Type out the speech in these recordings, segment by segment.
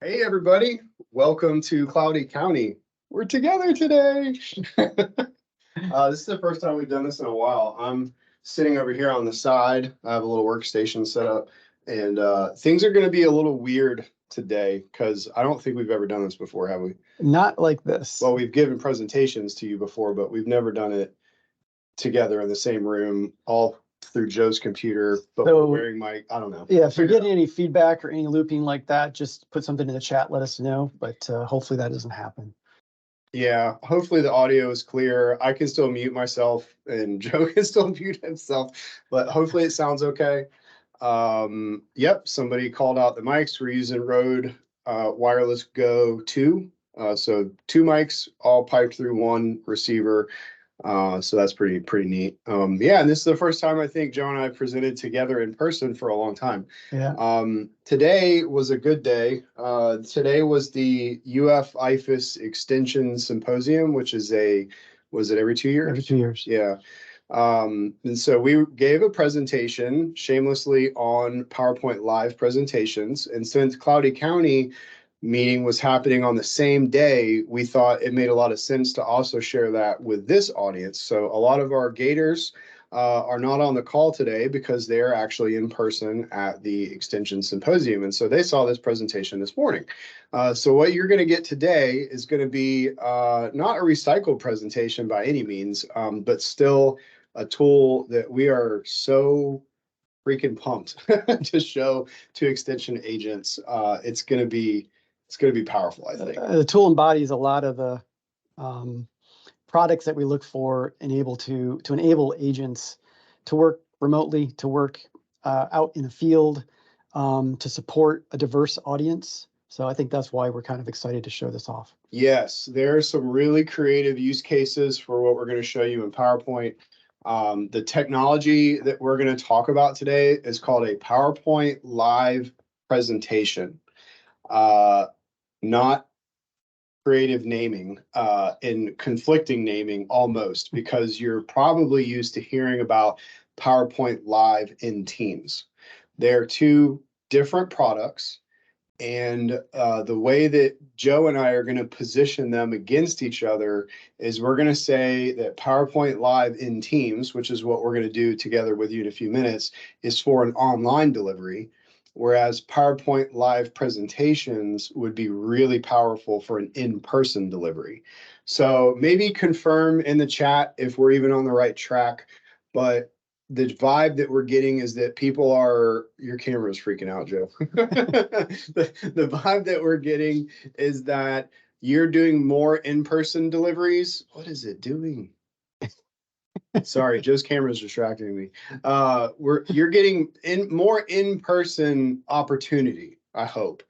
Hey, everybody. Welcome to Cloudy County. We're together today. This is the first time we've done this in a while. I'm sitting over here on the side. I have a little workstation set up, and things are going to be a little weird today because I don't think we've ever done this before, have we? Not like this. Well, we've given presentations to you before, but we've never done it together in the same room, all through Joe's computer, but we're wearing I don't know. Yeah, if you're getting any feedback or any looping like that, just put something in the chat, let us know, but hopefully that doesn't happen. Yeah, hopefully the audio is clear. I can still mute myself and Joe can still mute himself, but hopefully it sounds okay. Yep, somebody called out the mics. We're using Rode Wireless Go 2. So two mics all piped through one receiver. So that's pretty neat. Yeah, and this is the first time I think Joe and I presented together in person for a long time. Yeah. Today was a good day. Today was the UF IFAS Extension Symposium, which is was it every 2 years? Every 2 years. Yeah. And so we gave a presentation shamelessly on PowerPoint live presentations. And since Cloudy County meeting was happening on the same day, we thought it made a lot of sense to also share that with this audience. So a lot of our Gators are not on the call today because they're actually in person at the Extension Symposium. And so they saw this presentation this morning. So what you're going to get today is going to be not a recycled presentation by any means, but still a tool that we are so freaking pumped to show to extension agents. It's going to be powerful, I think. The tool embodies a lot of the products that we look for to enable agents to work remotely, to work out in the field, to support a diverse audience. So I think that's why we're kind of excited to show this off. Yes, there are some really creative use cases for what we're going to show you in PowerPoint. The technology that we're going to talk about today is called a PowerPoint live presentation. Not creative naming and conflicting naming almost, because you're probably used to hearing about PowerPoint Live in Teams. They're two different products. And the way that Joe and I are going to position them against each other is we're going to say that PowerPoint Live in Teams, which is what we're going to do together with you in a few minutes, is for an online delivery, whereas PowerPoint Live presentations would be really powerful for an in-person delivery. So maybe confirm in the chat if we're even on the right track, but the vibe that we're getting is that people are, your camera is freaking out, Joe. The vibe that we're getting is that you're doing more in-person deliveries. What is it doing? Sorry, Joe's camera is distracting me. You're getting more in-person opportunity, I hope.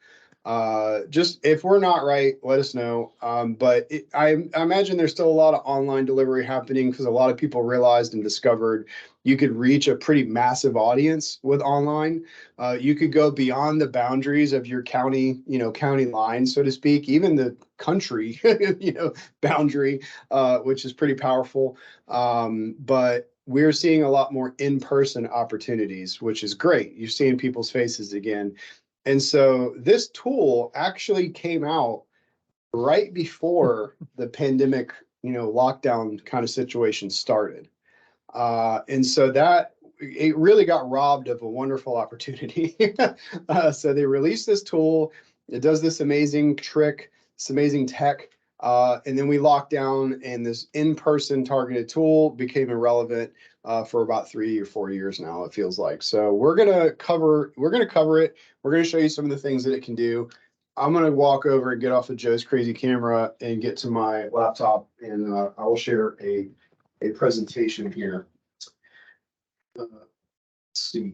Just if we're not right, let us know. But I imagine there's still a lot of online delivery happening because a lot of people realized and discovered you could reach a pretty massive audience with online. You could go beyond the boundaries of your county, county line, so to speak, even the country, boundary, which is pretty powerful. But we're seeing a lot more in-person opportunities, which is great. You're seeing people's faces again. And so this tool actually came out right before the pandemic, lockdown kind of situation started. And so it really got robbed of a wonderful opportunity. So they released this tool. It does this amazing trick, this amazing tech. And then we locked down, and this in-person targeted tool became irrelevant for about 3 or 4 years now, it feels like. So we're gonna cover it. We're gonna show you some of the things that it can do. I'm gonna walk over and get off of Joe's crazy camera and get to my laptop, and I will share a presentation here. Let's see.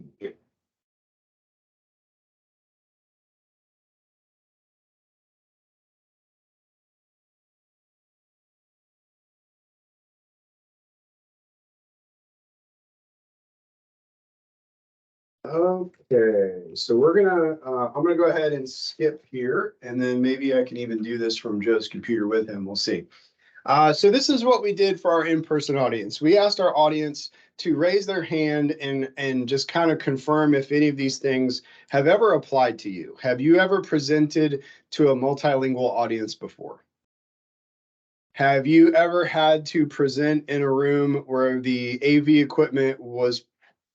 Okay, so I'm gonna go ahead and skip here, and then maybe I can even do this from Joe's computer with him. We'll see. So this is what we did for our in-person audience. We asked our audience to raise their hand and just kind of confirm if any of these things have ever applied to you. Have you ever presented to a multilingual audience before? Have you ever had to present in a room where the AV equipment was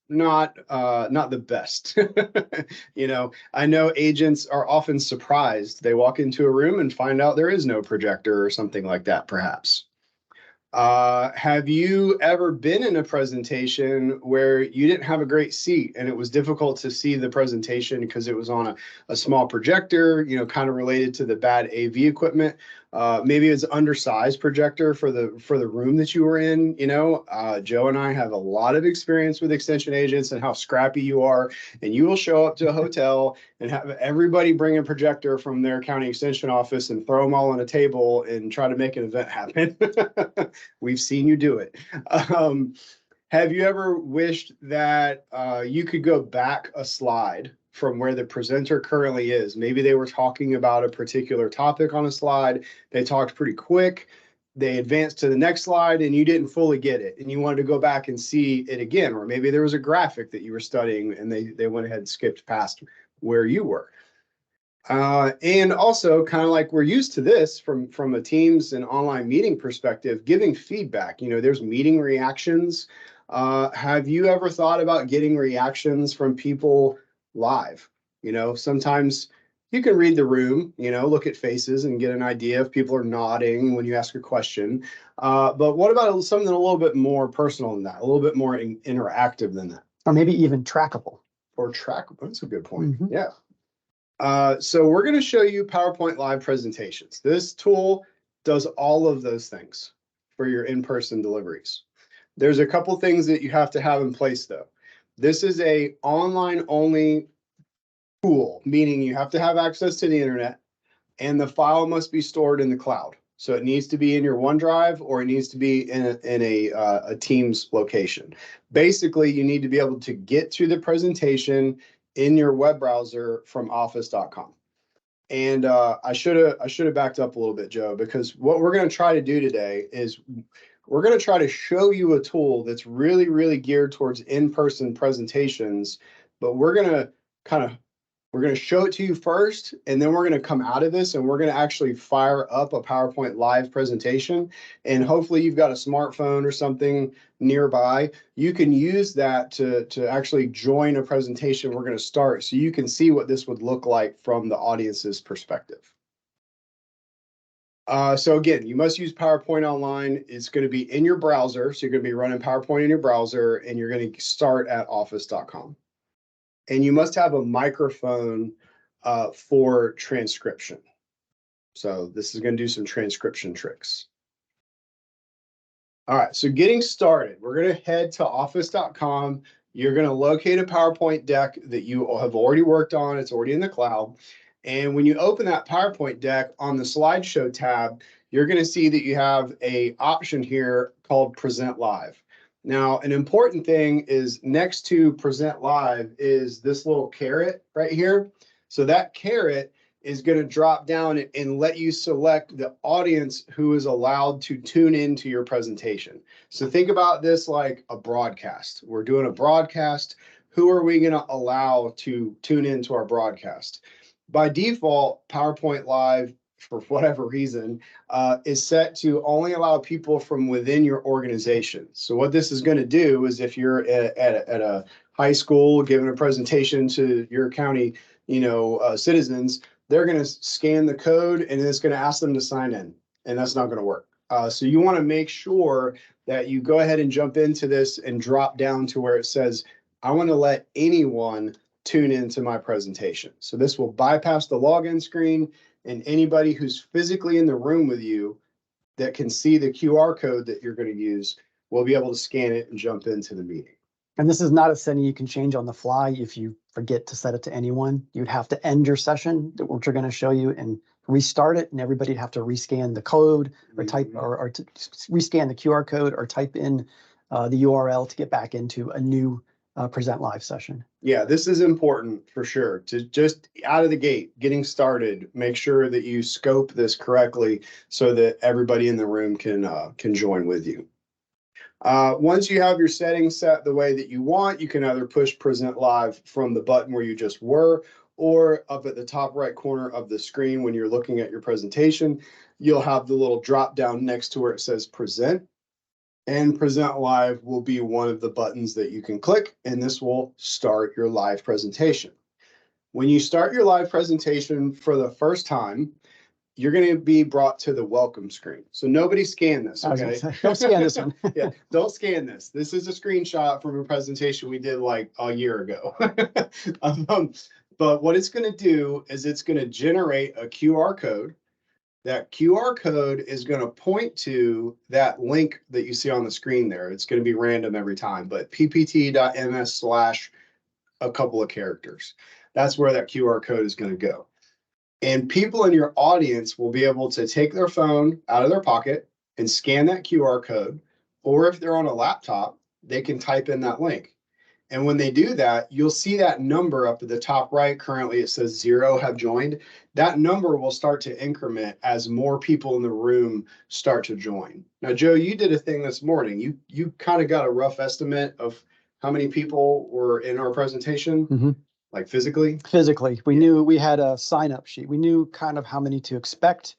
not the best? I know agents are often surprised. They walk into a room and find out there is no projector or something like that, perhaps. Have you ever been in a presentation where you didn't have a great seat and it was difficult to see the presentation because it was on a small projector, kind of related to the bad AV equipment? Maybe it's an undersized projector for the room that you were in. Joe and I have a lot of experience with extension agents and how scrappy you are, and you will show up to a hotel and have everybody bring a projector from their county extension office and throw them all on a table and try to make an event happen. We've seen you do it. Have you ever wished that you could go back a slide from where the presenter currently is? Maybe they were talking about a particular topic on a slide. They talked pretty quick. They advanced to the next slide and you didn't fully get it and you wanted to go back and see it again. Or maybe there was a graphic that you were studying and they went ahead and skipped past where you were. And also, kind of like we're used to this from a Teams and online meeting perspective, giving feedback. There's meeting reactions. Have you ever thought about getting reactions from people live? Sometimes you can read the room, look at faces and get an idea if people are nodding when you ask a question. But what about something a little bit more personal than that, a little bit more interactive than that? Or maybe even trackable. Or trackable. That's a good point. Mm-hmm. Yeah. So we're going to show you PowerPoint live presentations. This tool does all of those things for your in-person deliveries. There's a couple things that you have to have in place though. This is a online only tool, meaning you have to have access to the internet and the file must be stored in the cloud. So it needs to be in your OneDrive or it needs to be in a Teams location. Basically, you need to be able to get to the presentation in your web browser from office.com. And I should have backed up a little bit, Joe, because what we're going to try to do today is we're going to try to show you a tool that's really, really geared towards in-person presentations, but we're going to show it to you first, and then we're going to come out of this and we're going to actually fire up a PowerPoint live presentation. And hopefully you've got a smartphone or something nearby. You can use that to actually join a presentation we're going to start so you can see what this would look like from the audience's perspective. So again, you must use PowerPoint online. It's going to be in your browser. So you're going to be running PowerPoint in your browser and you're going to start at office.com. And you must have a microphone for transcription. So this is going to do some transcription tricks. All right, so getting started, we're going to head to office.com. You're going to locate a PowerPoint deck that you have already worked on. It's already in the cloud. And when you open that PowerPoint deck on the slideshow tab, you're going to see that you have an option here called Present Live. Now, an important thing is next to Present Live is this little caret right here. So that caret is going to drop down and let you select the audience who is allowed to tune into your presentation. So think about this like a broadcast. We're doing a broadcast. Who are we going to allow to tune into our broadcast? By default, PowerPoint Live, for whatever reason, is set to only allow people from within your organization. So what this is going to do is if you're at a high school giving a presentation to your county, citizens, they're going to scan the code and it's going to ask them to sign in, and that's not going to work. So you want to make sure that you go ahead and jump into this and drop down to where it says, I want to let anyone tune into my presentation. So this will bypass the login screen, and anybody who's physically in the room with you that can see the QR code that you're going to use will be able to scan it and jump into the meeting. And this is not a setting you can change on the fly if you forget to set it to anyone. You'd have to end your session, which we're going to show you, and restart it, and everybody'd have to rescan the code or type or to rescan the QR code or type in the URL to get back into a new present live session. Yeah, this is important for sure. To just out of the gate, getting started, make sure that you scope this correctly so that everybody in the room can join with you. Once you have your settings set the way that you want, you can either push present live from the button where you just were, or up at the top right corner of the screen when you're looking at your presentation, you'll have the little drop down next to where it says present. And present live will be one of the buttons that you can click, and this will start your live presentation. When you start your live presentation for the first time, you're going to be brought to the welcome screen. So nobody scan this, okay? Don't scan this one. Yeah, don't scan this. This is a screenshot from a presentation we did like a year ago. But what it's going to do is it's going to generate a QR code. That QR code is going to point to that link that you see on the screen there. It's going to be random every time, but ppt.ms/ a couple of characters. That's where that QR code is going to go. And people in your audience will be able to take their phone out of their pocket and scan that QR code. Or if they're on a laptop, they can type in that link. And when they do that, you'll see that number up at the top right. Currently, it says 0 have joined. That number will start to increment as more people in the room start to join. Now, Joe, you did a thing this morning. You kind of got a rough estimate of how many people were in our presentation, like physically? Physically, we knew we had a sign-up sheet. We knew kind of how many to expect.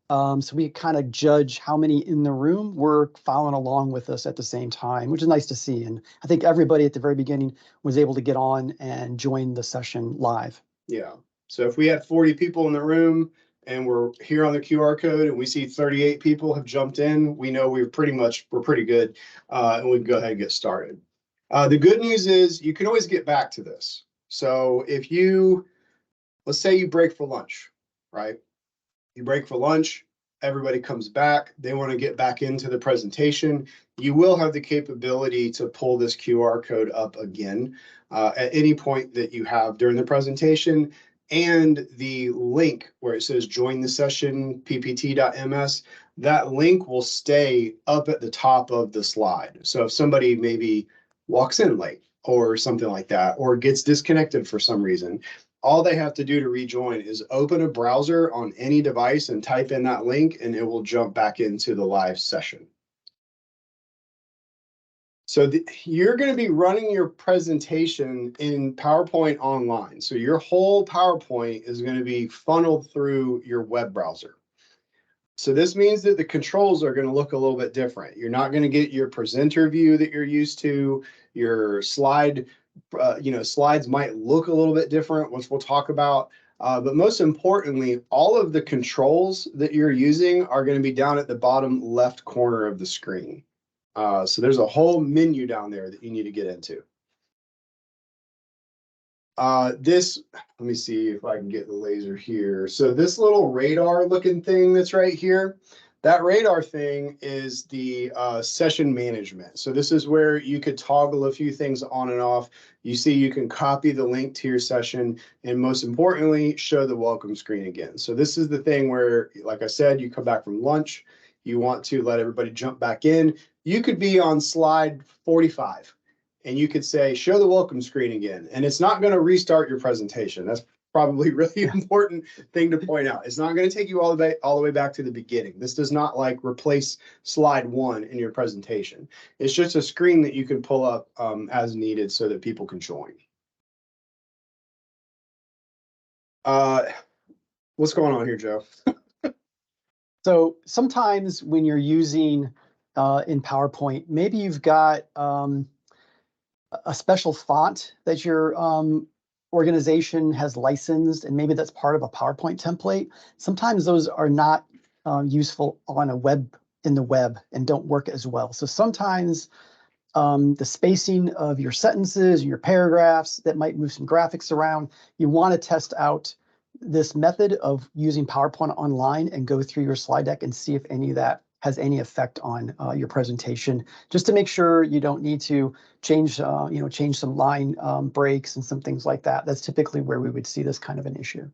So we kind of judge how many in the room were following along with us at the same time, which is nice to see. And I think everybody at the very beginning was able to get on and join the session live. Yeah. So if we had 40 people in the room and we're here on the QR code and we see 38 people have jumped in, we know we're pretty good, and we can go ahead and get started. The good news is you can always get back to this. So if let's say you break for lunch, right? You break for lunch, everybody comes back, they want to get back into the presentation. You will have the capability to pull this QR code up again at any point that you have during the presentation. And the link where it says join the session, ppt.ms, that link will stay up at the top of the slide. So if somebody maybe walks in late or something like that, or gets disconnected for some reason, all they have to do to rejoin is open a browser on any device and type in that link, and it will jump back into the live session. So you're going to be running your presentation in PowerPoint online. So your whole PowerPoint is going to be funneled through your web browser. So this means that the controls are going to look a little bit different. You're not going to get your presenter view that you're used to. Your slides might look a little bit different, which we'll talk about. But most importantly, all of the controls that you're using are going to be down at the bottom left corner of the screen. So there's a whole menu down there that you need to get into. Let me see if I can get the laser here. So this little radar looking thing that's right here, that radar thing is the session management. So this is where you could toggle a few things on and off. You see, you can copy the link to your session, and most importantly, show the welcome screen again. So this is the thing where, like I said, you come back from lunch, you want to let everybody jump back in. You could be on slide 45. And you could say, show the welcome screen again. And it's not going to restart your presentation. That's probably really important thing to point out. It's not going to take you all the way back to the beginning. This does not like replace slide 1 in your presentation. It's just a screen that you can pull up as needed so that people can join. What's going on here, Joe? So sometimes when you're using in PowerPoint, maybe you've got a special font that your organization has licensed, and maybe that's part of a PowerPoint template. Sometimes those are not useful on in the web and don't work as well. So sometimes the spacing of your sentences, your paragraphs, that might move some graphics around. You want to test out this method of using PowerPoint online and go through your slide deck and see if any of that has any effect on your presentation, just to make sure you don't need to change some line breaks and some things like that. That's typically where we would see this kind of an issue.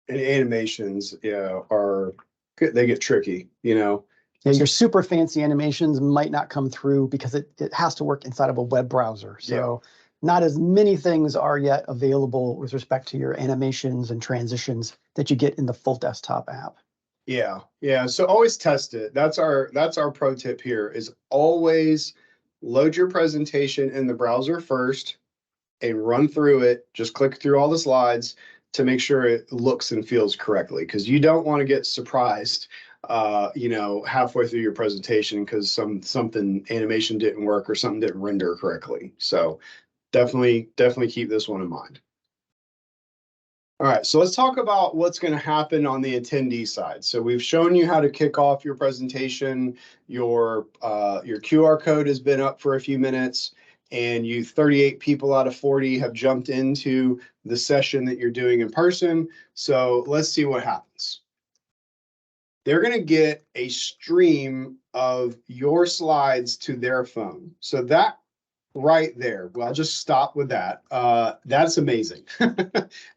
And animations, they get tricky, Yeah, your super fancy animations might not come through because it has to work inside of a web browser. So not as many things are yet available with respect to your animations and transitions that you get in the full desktop app. Yeah, yeah. So always test it. That's our pro tip here is always load your presentation in the browser first and run through it. Just click through all the slides to make sure it looks and feels correctly, because you don't want to get surprised halfway through your presentation because something animation didn't work or something didn't render correctly. So definitely keep this one in mind. All right, so let's talk about what's going to happen on the attendee side. So we've shown you how to kick off your presentation. Your QR code has been up for a few minutes, and 38 people out of 40 have jumped into the session that you're doing in person. So let's see what happens. They're going to get a stream of your slides to their phone. So that right there, well, I'll just stop with that. That's amazing.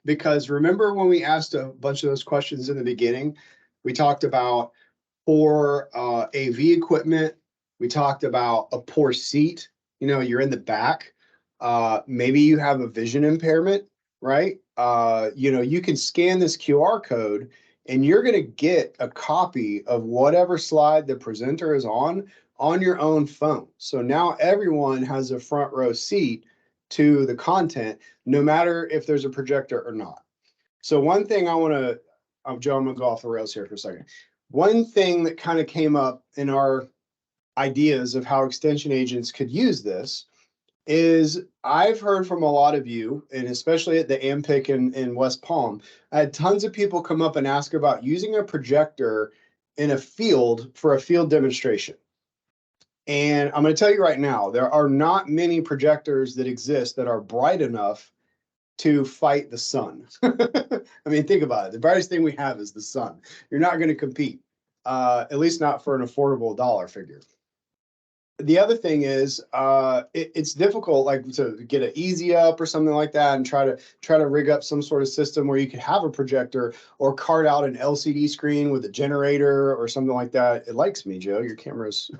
Because remember when we asked a bunch of those questions in the beginning, we talked about poor AV equipment. We talked about a poor seat. You're in the back. Maybe you have a vision impairment, right? You can scan this QR code and you're going to get a copy of whatever slide the presenter is on your own phone. So now everyone has a front row seat to the content, no matter if there's a projector or not. So one thing I want to, Joe, I'm going to go off the rails here for a second. One thing that kind of came up in our ideas of how extension agents could use this is I've heard from a lot of you, and especially at the AMPIC in West Palm, I had tons of people come up and ask about using a projector in a field for a field demonstration. And I'm going to tell you right now, there are not many projectors that exist that are bright enough to fight the sun. I mean, think about it. The brightest thing we have is the sun. You're not going to compete, at least not for an affordable dollar figure. The other thing is, it's difficult, like to get an easy up or something like that, and try to rig up some sort of system where you could have a projector or cart out an LCD screen with a generator or something like that. It likes me, Joe. Your camera's.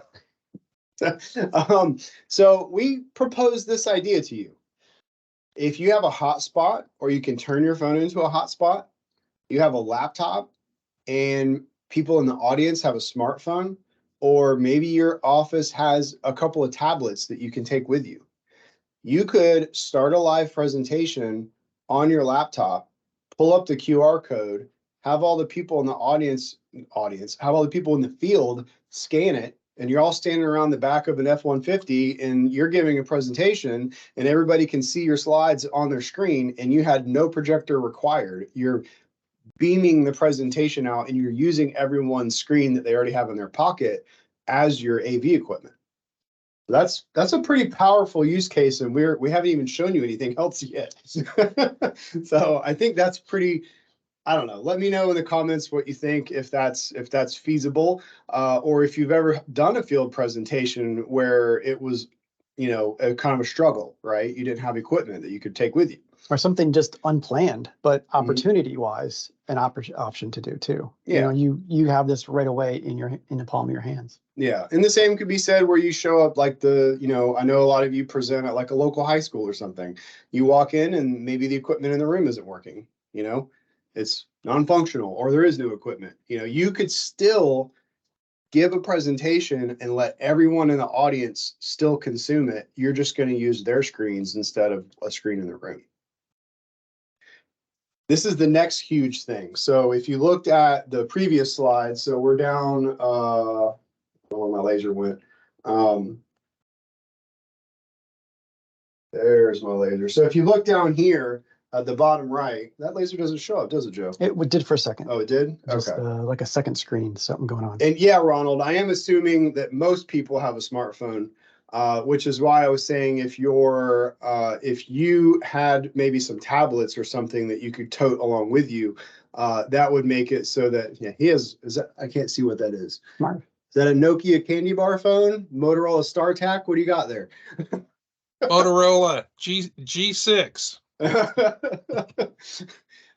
So we propose this idea to you. If you have a hotspot, or you can turn your phone into a hotspot, you have a laptop, and people in the audience have a smartphone, or maybe your office has a couple of tablets that you can take with you. You could start a live presentation on your laptop, pull up the QR code, have all the people in the audience, have all the people in the field scan it, and you're all standing around the back of an F-150 and you're giving a presentation and everybody can see your slides on their screen and you had no projector required. You're beaming the presentation out and you're using everyone's screen that they already have in their pocket as your AV equipment. That's a pretty powerful use case, and we haven't even shown you anything else yet. So I think that's pretty, I don't know. Let me know in the comments what you think, if that's feasible, or if you've ever done a field presentation where it was, a kind of a struggle, right? You didn't have equipment that you could take with you. Or something just unplanned, but opportunity-wise, an option to do too. Yeah. You have this right away in the palm of your hands. Yeah, and the same could be said where you show up like I know a lot of you present at like a local high school or something. You walk in and maybe the equipment in the room isn't working, it's non-functional or there is no equipment. You could still give a presentation and let everyone in the audience still consume it. You're just going to use their screens instead of a screen in the room. This is the next huge thing. So if you looked at the previous slide, so we're down, where my laser went. There's my laser. So if you look down here at the bottom right, that laser doesn't show up, does it, Joe? It did for a second. Oh, it did? Just, okay. Like a second screen, something going on. And yeah, Ronald, I am assuming that most people have a smartphone, which is why I was saying if you had maybe some tablets or something that you could tote along with you, that would make it so that, I can't see what that is. Smart. Is that a Nokia candy bar phone? Motorola StarTAC? What do you got there? Motorola G6.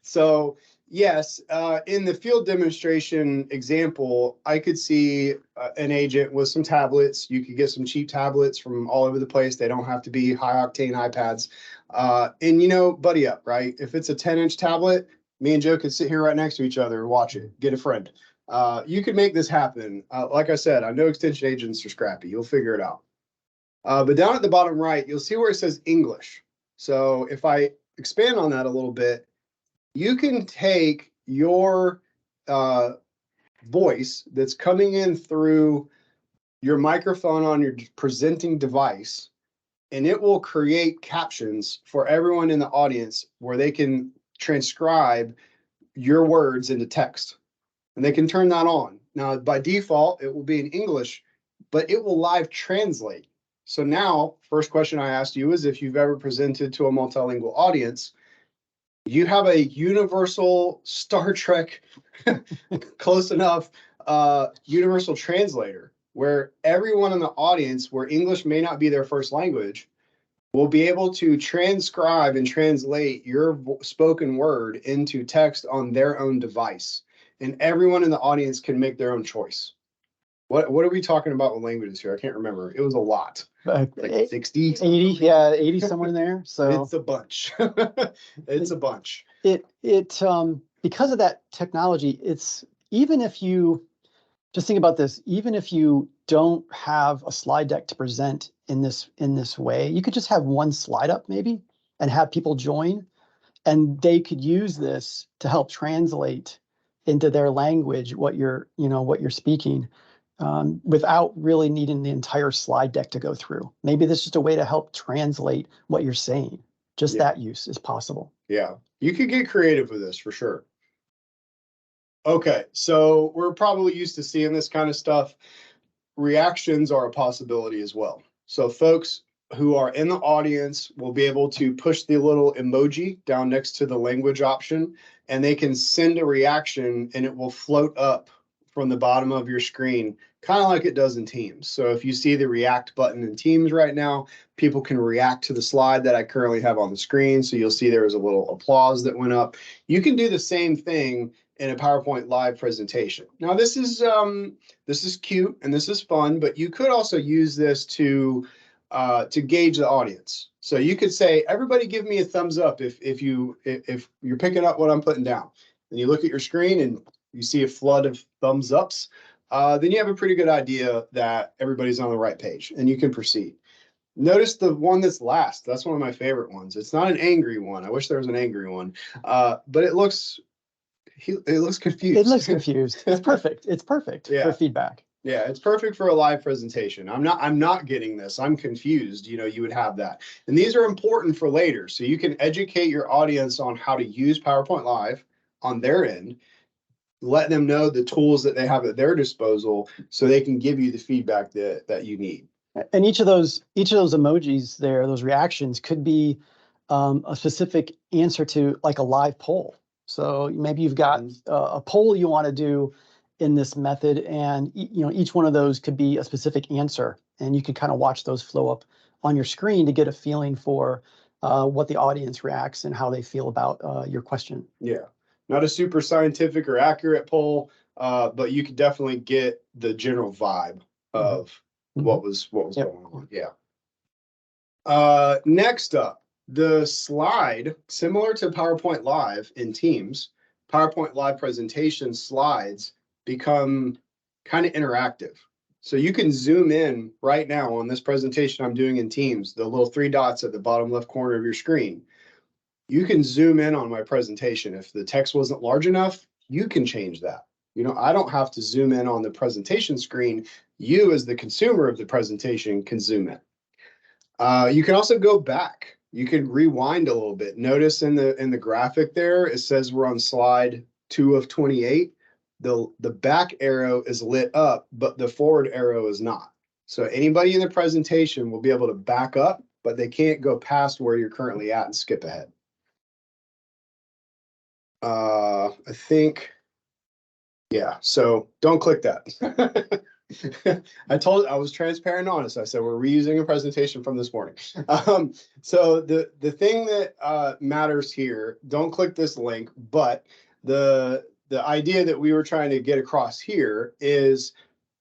So Yes, in the field demonstration example, I could see an agent with some tablets. You could get some cheap tablets from all over the place. They don't have to be high octane iPads. And buddy up, right? If it's a 10-inch tablet, me and Joe could sit here right next to each other and watch it. Get a friend. You could make this happen. Like I said, I know extension agents are scrappy. You'll figure it out. But down at the bottom right, you'll see where it says English. So if I expand on that a little bit, you can take your voice that's coming in through your microphone on your presenting device, and it will create captions for everyone in the audience where they can transcribe your words into text. And they can turn that on. Now, by default, it will be in English, but it will live translate. So now, first question I asked you is if you've ever presented to a multilingual audience, you have a universal Star Trek close enough universal translator where everyone in the audience where English may not be their first language will be able to transcribe and translate your spoken word into text on their own device. And everyone in the audience can make their own choice. What are we talking about with languages here? I can't remember. It was a lot. Like 60? 80, yeah, 80 somewhere in there. So it's a bunch. It's a bunch. It because of that technology, it's even if you just think about this, even if you don't have a slide deck to present in this way, you could just have one slide up maybe and have people join, and they could use this to help translate into their language what you're speaking, without really needing the entire slide deck to go through. Maybe this is just a way to help translate what you're saying. Just that use is possible. Yeah, you could get creative with this for sure. Okay, so we're probably used to seeing this kind of stuff. Reactions are a possibility as well. So folks who are in the audience will be able to push the little emoji down next to the language option, and they can send a reaction and it will float up from the bottom of your screen, kind of like it does in Teams. So if you see the react button in Teams right now, people can react to the slide that I currently have on the screen. So you'll see there was a little applause that went up. You can do the same thing in a PowerPoint live presentation. Now this is cute and this is fun, but you could also use this to gauge the audience. So you could say, everybody give me a thumbs up if you're picking up what I'm putting down. And you look at your screen and you see a flood of thumbs ups, then you have a pretty good idea that everybody's on the right page and you can proceed. Notice the one that's last. That's one of my favorite ones. It's not an angry one. I wish there was an angry one, but it looks confused. It looks confused. It's perfect. It's perfect for feedback. Yeah, it's perfect for a live presentation. I'm not getting this. I'm confused. You would have that. And these are important for later. So you can educate your audience on how to use PowerPoint Live on their end, let them know the tools that they have at their disposal so they can give you the feedback that you need. And each of those emojis there, those reactions could be a specific answer to like a live poll. So maybe you've got a poll you want to do in this method, and each one of those could be a specific answer, and you could kind of watch those flow up on your screen to get a feeling for what the audience reacts and how they feel about your question. Yeah, not a super scientific or accurate poll, but you could definitely get the general vibe of what was going on. Yeah. Next up, the slide, similar to PowerPoint Live in Teams, PowerPoint Live presentation slides become kind of interactive. So you can zoom in right now on this presentation I'm doing in Teams, the little 3 dots at the bottom left corner of your screen. You can zoom in on my presentation. If the text wasn't large enough, you can change that. I don't have to zoom in on the presentation screen. You, as the consumer of the presentation, can zoom in. You can also go back. You can rewind a little bit. Notice in the graphic there, it says we're on slide 2 of 28. The back arrow is lit up, but the forward arrow is not. So anybody in the presentation will be able to back up, but they can't go past where you're currently at and skip ahead. I think, yeah, so don't click that. I was transparent and honest. I said, we're reusing a presentation from this morning. So the thing that matters here, don't click this link, but the idea that we were trying to get across here is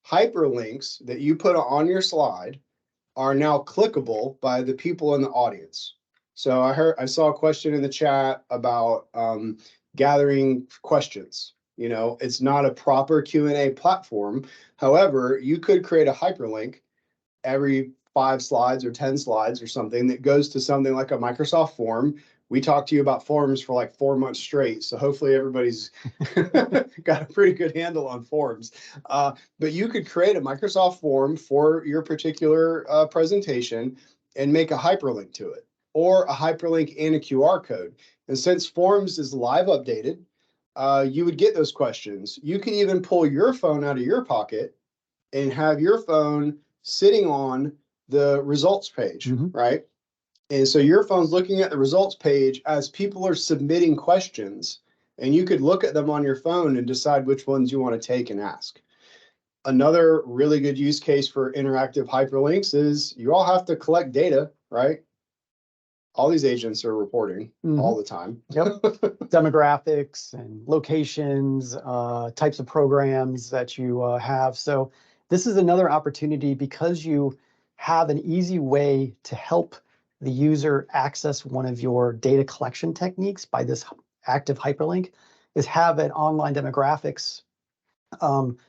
hyperlinks that you put on your slide are now clickable by the people in the audience. So I saw a question in the chat about gathering questions. You know, it's not a proper Q&A platform. However, you could create a hyperlink every 5 slides or 10 slides or something that goes to something like a Microsoft form. We talked to you about forms for like 4 months straight. So hopefully everybody's got a pretty good handle on forms. But you could create a Microsoft form for your particular presentation and make a hyperlink to it, or a hyperlink and a QR code. And since forms is live updated, you would get those questions. You can even pull your phone out of your pocket and have your phone sitting on the results page, right? And so your phone's looking at the results page as people are submitting questions, and you could look at them on your phone and decide which ones you want to take and ask. Another really good use case for interactive hyperlinks is you all have to collect data, right? All these agents are reporting all the time. Yep. Demographics and locations, types of programs that you have. So this is another opportunity, because you have an easy way to help the user access one of your data collection techniques by this active hyperlink, is have an online demographics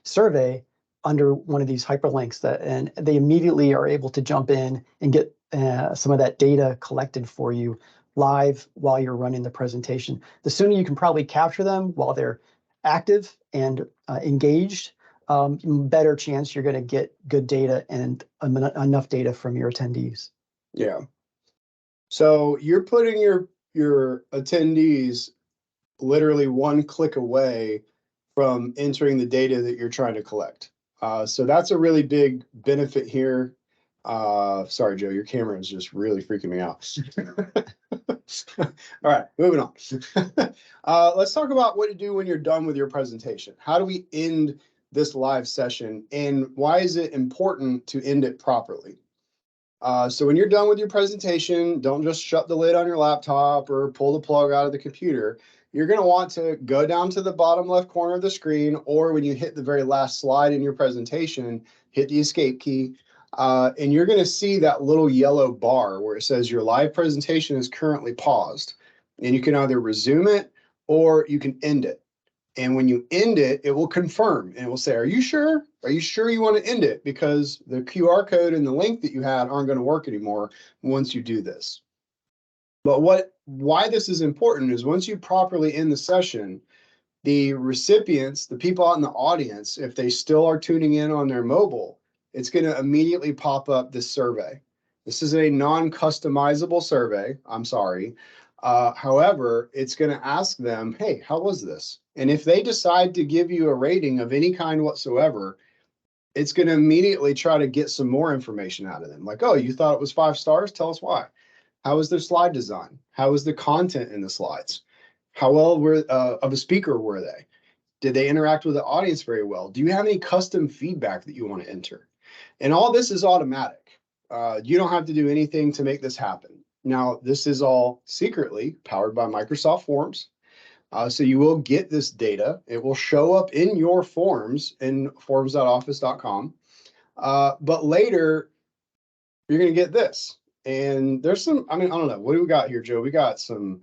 survey under one of these hyperlinks, and they immediately are able to jump in and get some of that data collected for you live while you're running the presentation. The sooner you can probably capture them while they're active and engaged, better chance you're going to get good data and enough data from your attendees. Yeah. So you're putting your attendees literally one click away from entering the data that you're trying to collect. So that's a really big benefit here. Sorry, Joe, your camera is just really freaking me out. All right, moving on. Let's talk about what to do when you're done with your presentation. How do we end this live session, and why is it important to end it properly? So when you're done with your presentation, don't just shut the lid on your laptop or pull the plug out of the computer. You're going to want to go down to the bottom left corner of the screen, or when you hit the very last slide in your presentation, hit the escape key, and you're going to see that little yellow bar where it says your live presentation is currently paused. And you can either resume it or you can end it. And when you end it, it will confirm and it will say, are you sure? Are you sure you want to end it? Because the QR code and the link that you had aren't going to work anymore once you do this. But why this is important is once you properly end the session, the recipients, the people out in the audience, if they still are tuning in on their mobile, it's going to immediately pop up this survey. This is a non-customizable survey. I'm sorry. However, it's going to ask them, hey, how was this? And if they decide to give you a rating of any kind whatsoever, it's going to immediately try to get some more information out of them. Like, oh, you thought it was 5 stars? Tell us why. How was their slide design? How was the content in the slides? How well of a speaker were they? Did they interact with the audience very well? Do you have any custom feedback that you want to enter? And all this is automatic. You don't have to do anything to make this happen. Now, this is all secretly powered by Microsoft Forms. So you will get this data. It will show up in your forms in forms.office.com. But later, you're going to get this. And there's some, I don't know. What do we got here, Joe? We got some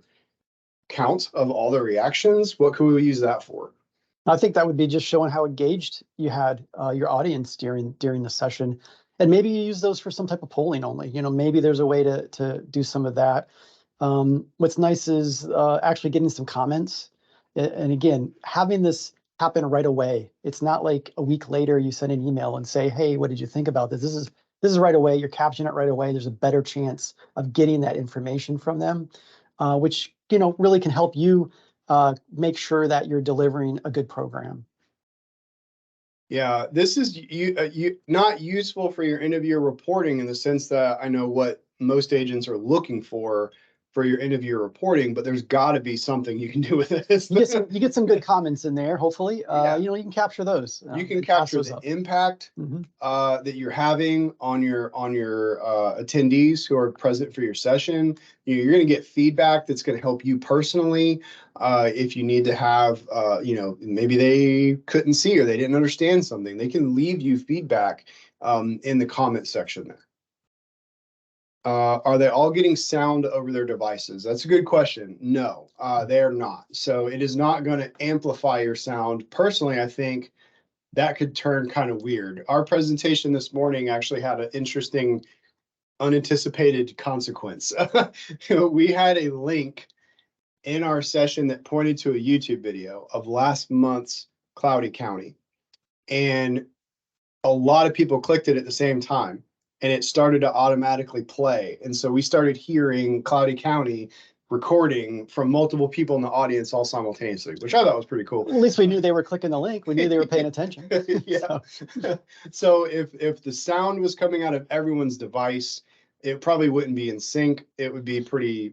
count of all the reactions. What can we use that for? I think that would be just showing how engaged you had your audience during the session, and maybe you use those for some type of polling only. You know, maybe there's a way to do some of that. What's nice is actually getting some comments, and again, having this happen right away. It's not like a week later you send an email and say, "Hey, what did you think about this?" This is right away. You're capturing it right away. There's a better chance of getting that information from them, which really can help you make sure that you're delivering a good program. Yeah, this is not useful for your end of year reporting in the sense that I know what most agents are looking for for your end of year reporting, but there's got to be something you can do with it. You get some good comments in there, hopefully. Yeah. You can capture those. You can and pass capture those the up. impact Mhm. that you're having on your attendees who are present for your session. You're going to get feedback that's going to help you personally. If you need to have, maybe they couldn't see or they didn't understand something, they can leave you feedback in the comment section there. Are they all getting sound over their devices? That's a good question. No, they are not. So it is not going to amplify your sound. Personally, I think that could turn kind of weird. Our presentation this morning actually had an interesting, unanticipated consequence. We had a link in our session that pointed to a YouTube video of last month's Cloudy County. And a lot of people clicked it at the same time and it started to automatically play. And so we started hearing Cloudy County recording from multiple people in the audience all simultaneously, which I thought was pretty cool. At least we knew they were clicking the link. We knew they were paying attention. Yeah. So if the sound was coming out of everyone's device, it probably wouldn't be in sync. It would be pretty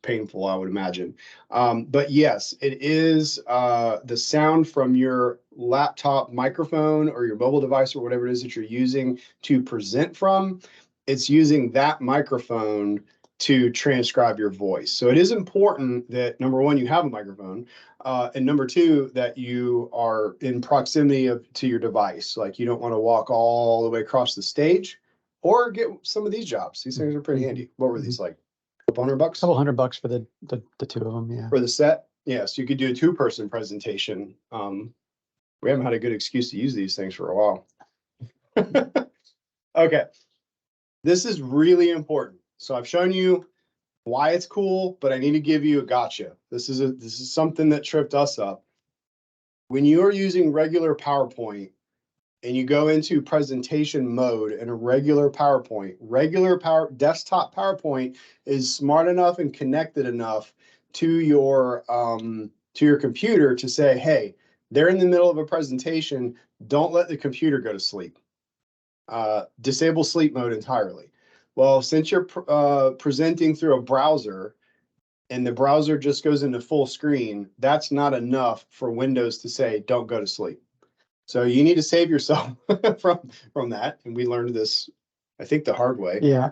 painful, I would imagine. But yes, it is the sound from your laptop microphone or your mobile device or whatever it is that you're using to present from. It's using that microphone to transcribe your voice. So it is important that, number one, you have a microphone, and number two, that you are in proximity to your device. Like you don't want to walk all the way across the stage or get some of these jobs. These things are pretty handy. What were these, like a couple $100? Couple $100 for the two of them, yeah. For the set? Yeah, so you could do a two-person presentation. We haven't had a good excuse to use these things for a while. Okay, this is really important. So I've shown you why it's cool, but I need to give you a gotcha. This is something that tripped us up. When you are using regular PowerPoint and you go into presentation mode in a regular desktop PowerPoint is smart enough and connected enough to your computer to say, hey, they're in the middle of a presentation. Don't let the computer go to sleep. Disable sleep mode entirely. Well, since you're presenting through a browser and the browser just goes into full screen, that's not enough for Windows to say, don't go to sleep. So you need to save yourself from that. And we learned this, I think, the hard way. Yeah.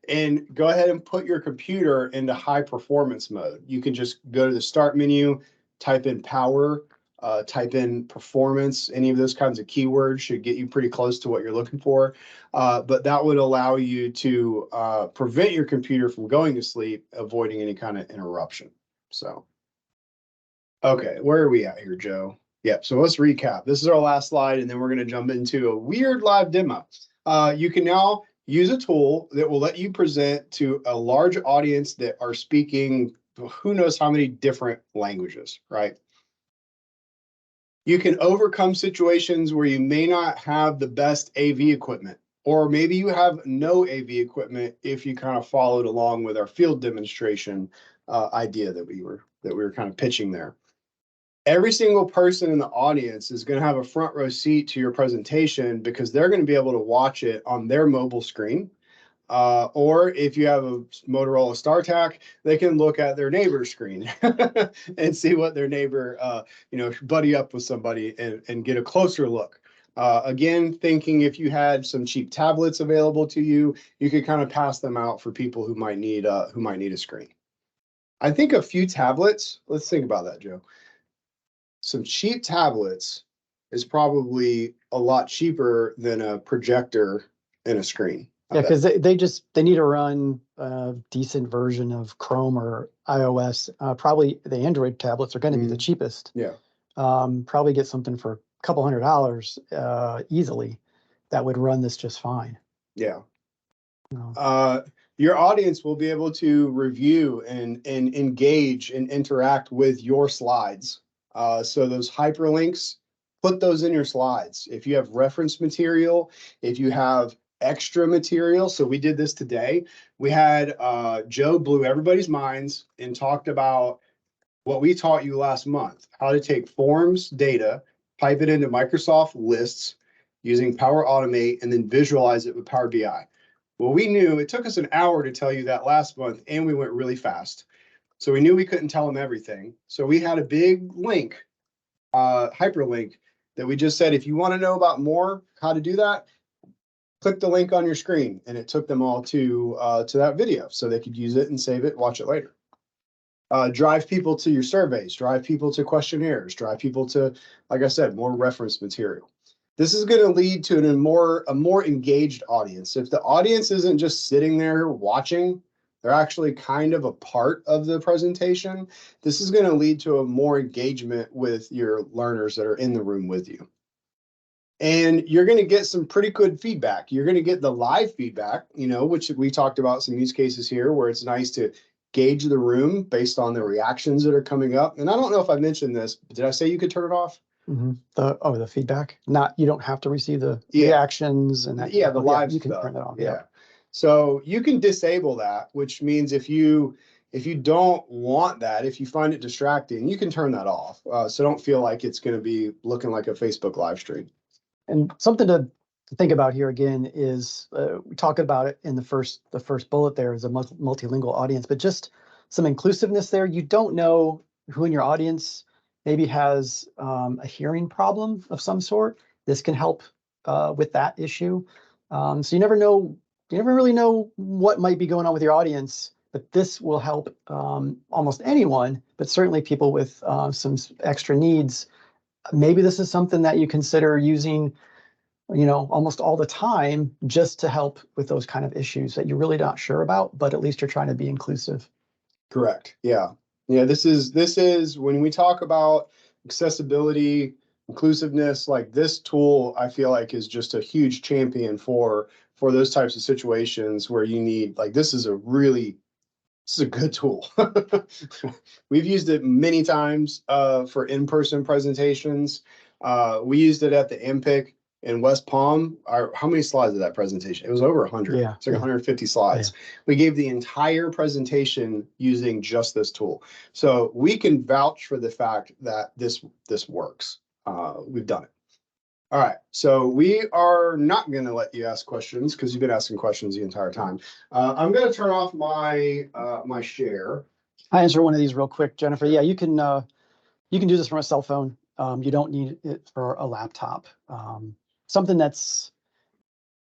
And go ahead and put your computer into high performance mode. You can just go to the start menu, type in power, type in performance. Any of those kinds of keywords should get you pretty close to what you're looking for. But that would allow you to prevent your computer from going to sleep, avoiding any kind of interruption. So, okay, where are we at here, Joe? Yep, so let's recap. This is our last slide, and then we're going to jump into a weird live demo. You can now use a tool that will let you present to a large audience that are speaking who knows how many different languages, right? You can overcome situations where you may not have the best AV equipment, or maybe you have no AV equipment if you kind of followed along with our field demonstration idea that we were kind of pitching there. Every single person in the audience is going to have a front row seat to your presentation because they're going to be able to watch it on their mobile screen. Or if you have a Motorola StarTAC, they can look at their neighbor's screen and see what their neighbor, buddy up with somebody and get a closer look. Again, thinking if you had some cheap tablets available to you, you could kind of pass them out for people who might need a screen. I think a few tablets. Let's think about that, Joe. Some cheap tablets is probably a lot cheaper than a projector and a screen. Yeah, because they need to run a decent version of Chrome or iOS. Probably the Android tablets are going to be the cheapest. Yeah. Probably get something for a couple $100 easily that would run this just fine. Yeah. Your audience will be able to review and engage and interact with your slides. So those hyperlinks, put those in your slides. If you have reference material, if you have extra material. So we did this today. We had Joe blew everybody's minds and talked about what we taught you last month, how to take forms data, pipe it into Microsoft lists using Power Automate, and then visualize it with Power BI. Well, we knew it took us an hour to tell you that last month, and we went really fast. So we knew we couldn't tell them everything. So we had a big link, hyperlink, that we just said, if you want to know about more, how to do that, click the link on your screen, and it took them all to that video so they could use it and save it, watch it later. Drive people to your surveys, drive people to questionnaires, drive people to, like I said, more reference material. This is going to lead to a more engaged audience. If the audience isn't just sitting there watching, they're actually kind of a part of the presentation. This is going to lead to a more engagement with your learners that are in the room with you. And you're going to get some pretty good feedback. You're going to get the live feedback, which we talked about some use cases here where it's nice to gauge the room based on the reactions that are coming up. And I don't know if I mentioned this, but did I say you could turn it off? Mm-hmm. The feedback. You don't have to receive the reactions and that. Yeah, the live you can stuff. turn that off. Yeah. So you can disable that, which means if you don't want that, if you find it distracting, you can turn that off. So don't feel like it's going to be looking like a Facebook live stream. And something to think about here again is we talked about it in the first bullet there is a multilingual audience, but just some inclusiveness there. You don't know who in your audience maybe has a hearing problem of some sort. This can help with that issue. So you never really know what might be going on with your audience, but this will help almost anyone, but certainly people with some extra needs. Maybe this is something that you consider using, almost all the time just to help with those kind of issues that you're really not sure about, but at least you're trying to be inclusive. Correct. Yeah. Yeah. This is when we talk about accessibility, inclusiveness, like this tool, I feel like is just a huge champion for those types of situations where you need, like, this is a good tool. We've used it many times for in-person presentations. We used it at the MPIC in West Palm. How many slides of that presentation? It was over 100. Yeah, it's like 150 slides. Yeah. We gave the entire presentation using just this tool. So we can vouch for the fact that this works. We've done it. All right, so we are not going to let you ask questions because you've been asking questions the entire time. I'm going to turn off my my share. I answer one of these real quick, Jennifer. Yeah, you can do this from a cell phone. You don't need it for a laptop. Something that's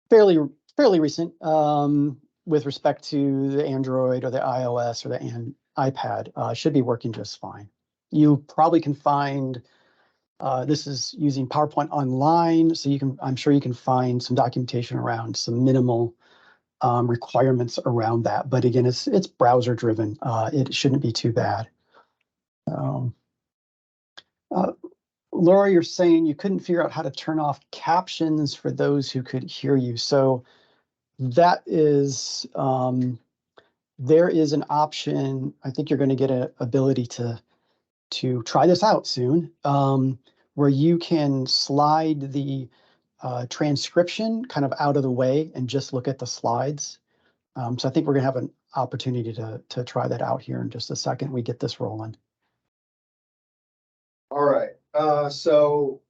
fairly recent with respect to the Android or the iOS or the iPad should be working just fine. You probably can find. This is using PowerPoint online, so I'm sure you can find some documentation around some minimal requirements around that. But again, it's browser driven. It shouldn't be too bad. Laura, you're saying you couldn't figure out how to turn off captions for those who could hear you. So that is, there is an option. I think you're going to get an ability to try this out soon, where you can slide the transcription kind of out of the way and just look at the slides. So I think we're going to have an opportunity to try that out here in just a second. We get this rolling. All right. So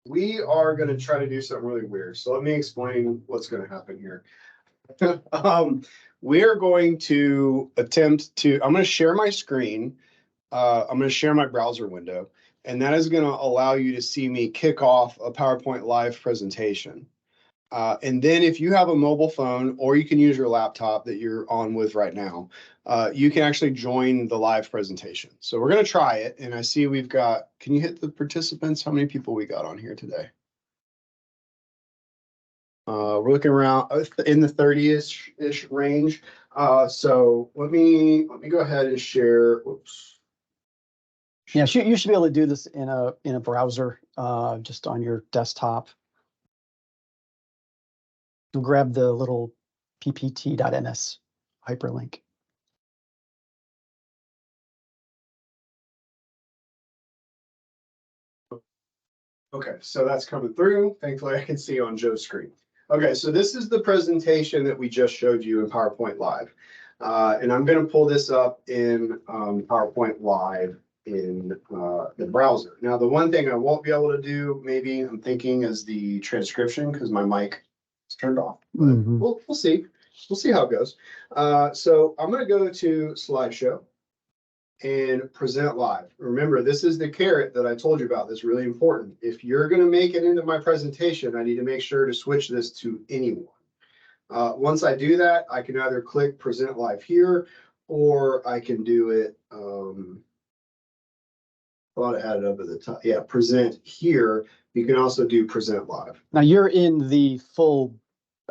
we are going to try to do something really weird. So let me explain what's going to happen here. We're going to attempt to, I'm going to share my screen. I'm going to share my browser window, and that is going to allow you to see me kick off a PowerPoint live presentation. And then if you have a mobile phone, or you can use your laptop that you're on with right now, you can actually join the live presentation. So we're going to try it. And I see we've got, can you hit the participants? How many people we got on here today? We're looking around in the 30-ish range. So let me go ahead and share. Whoops. Yeah, you should be able to do this in a browser, just on your desktop. You'll grab the little ppt.ms hyperlink. Okay, so that's coming through. Thankfully, I can see on Joe's screen. Okay, so this is the presentation that we just showed you in PowerPoint Live. And I'm going to pull this up in PowerPoint Live in the browser. Now, the one thing I won't be able to do, maybe I'm thinking, is the transcription, because my mic is turned off. But Mhm. we'll see. We'll see how it goes. So I'm gonna go to slideshow and present live. Remember, this is the carrot that I told you about. That's really important. If you're gonna make it into my presentation, I need to make sure to switch this to anyone. Once I do that, I can either click present live here, or I can do it, I thought I had it up at the top. Yeah, present here. You can also do present live. Now you're in the full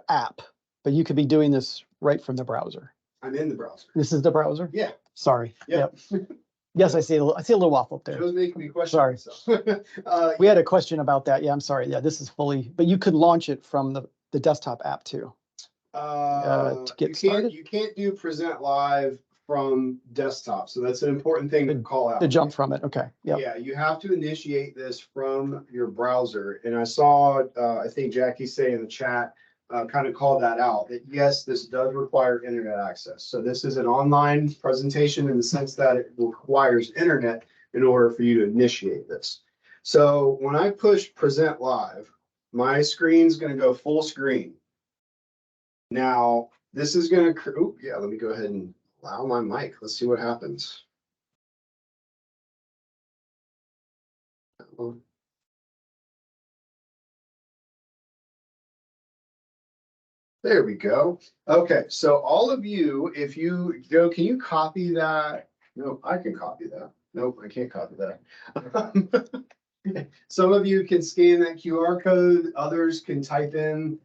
app, but you could be doing this right from the browser. I'm in the browser. This is the browser? Yeah. Sorry. Yep. Yes, I see a little waffle up there. Joe's making me question Sorry. myself. We had a question about that. Yeah, I'm sorry. Yeah, this is fully, but you could launch it from the desktop app too. To get started. You can't do present live from desktop. So that's an important thing to call out. To jump from it. Okay. Yeah, you have to initiate this from your browser. And I saw, I think Jackie say in the chat, kind of called that out, that yes, this does require internet access. So this is an online presentation in the sense that it requires internet in order for you to initiate this. So when I push present live, my screen's going to go full screen. Now, this is going to, oh, yeah, let me go ahead and allow my mic. Let's see what happens. There we go. Okay, so all of you, if you go, can you copy that? No, I can copy that. Nope, I can't copy that. Some of you can scan that QR code, others can type in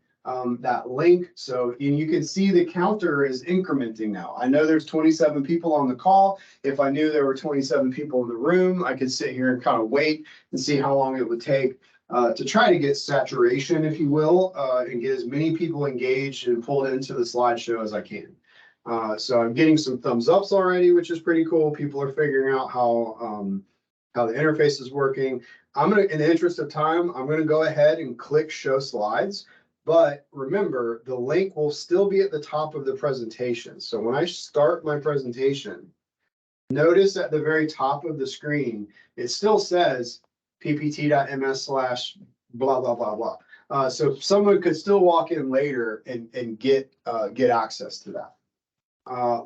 that link. So you can see the counter is incrementing now. I know there's 27 people on the call. If I knew there were 27 people in the room, I could sit here and kind of wait and see how long it would take to try to get saturation, if you will, and get as many people engaged and pulled into the slideshow as I can. So I'm getting some thumbs ups already, which is pretty cool. People are figuring out how the interface is working. I'm gonna, in the interest of time, I'm gonna go ahead and click show slides. But remember, the link will still be at the top of the presentation. So when I start my presentation, notice at the very top of the screen, it still says ppt.ms/ blah, blah, blah, blah. So someone could still walk in later and get access to that.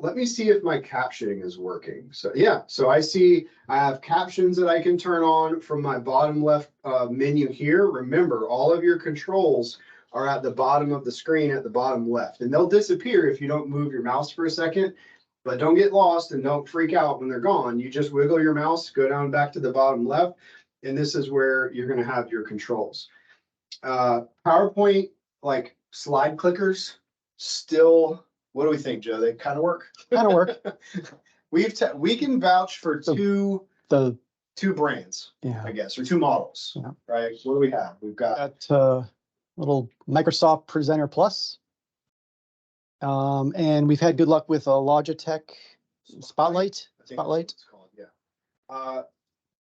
Let me see if my captioning is working. So yeah, so I see I have captions that I can turn on from my bottom left menu here. Remember, all of your controls are at the bottom of the screen at the bottom left, and they'll disappear if you don't move your mouse for a second. But don't get lost and don't freak out when they're gone. You just wiggle your mouse, go down back to the bottom left, and this is where you're going to have your controls. PowerPoint, like slide clickers, still, what do we think, Joe? They kind of work? Kind of work. We can vouch for two brands, yeah, I guess, or two models, yeah. Right? What do we have? We've got little Microsoft Presenter Plus. And we've had good luck with a Logitech Spotlight. Spotlight. It's called, yeah.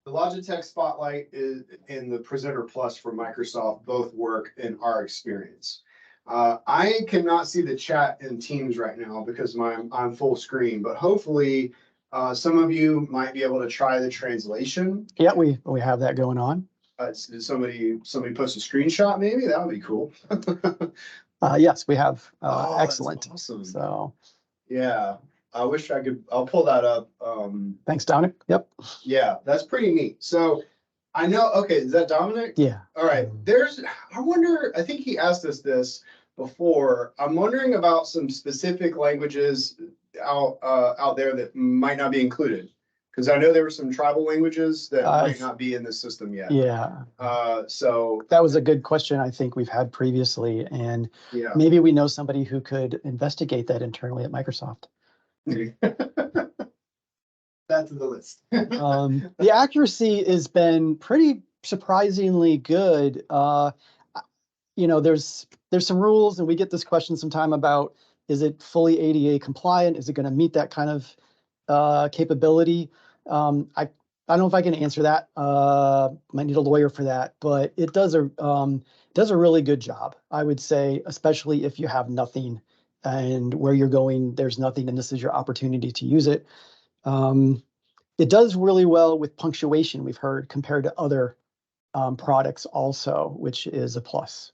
The Logitech Spotlight is and the Presenter Plus from Microsoft both work in our experience. I cannot see the chat in Teams right now because I'm full screen, but hopefully some of you might be able to try the translation. Yeah, we have that going on. Did somebody post a screenshot? Maybe that would be cool. Yes, we have. Oh, excellent. Awesome. So yeah, I wish I could. I'll pull that up. Thanks, Dominic. Yep. Yeah, that's pretty neat. So I know. Okay, is that Dominic? Yeah. All right. I wonder. I think he asked us this before. I'm wondering about some specific languages out there that might not be included. Because I know there were some tribal languages that might not be in the system yet. Yeah. So that was a good question I think we've had previously, and yeah, maybe we know somebody who could investigate that internally at Microsoft. That's the list. The accuracy has been pretty surprisingly good. There's some rules, and we get this question sometime about, is it fully ADA compliant? Is it going to meet that kind of capability? I don't know if I can answer that. Might need a lawyer for that, but it does a really good job, I would say, especially if you have nothing and where you're going, there's nothing, and this is your opportunity to use it. It does really well with punctuation, we've heard, compared to other products also, which is a plus.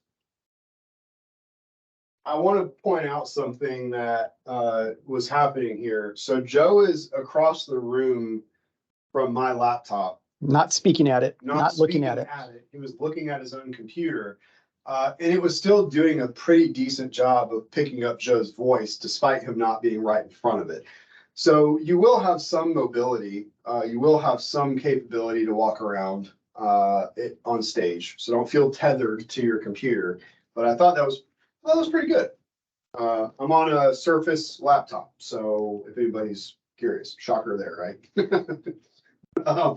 I want to point out something that was happening here. So Joe is across the room from my laptop, Not speaking at it, not not looking speaking at it. He was looking at his own computer. And it was still doing a pretty decent job of picking up Joe's voice, despite him not being right in front of it. So you will have some mobility. You will have some capability to walk around on stage. So don't feel tethered to your computer. But I thought that was pretty good. I'm on a Surface laptop, so if anybody's curious, shocker there, right? um,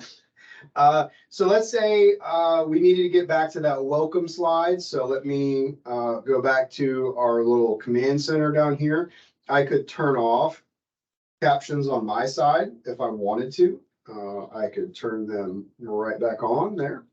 so let's say we needed to get back to that welcome slide. So let me go back to our little command center down here. I could turn off captions on my side if I wanted to. I could turn them right back on there.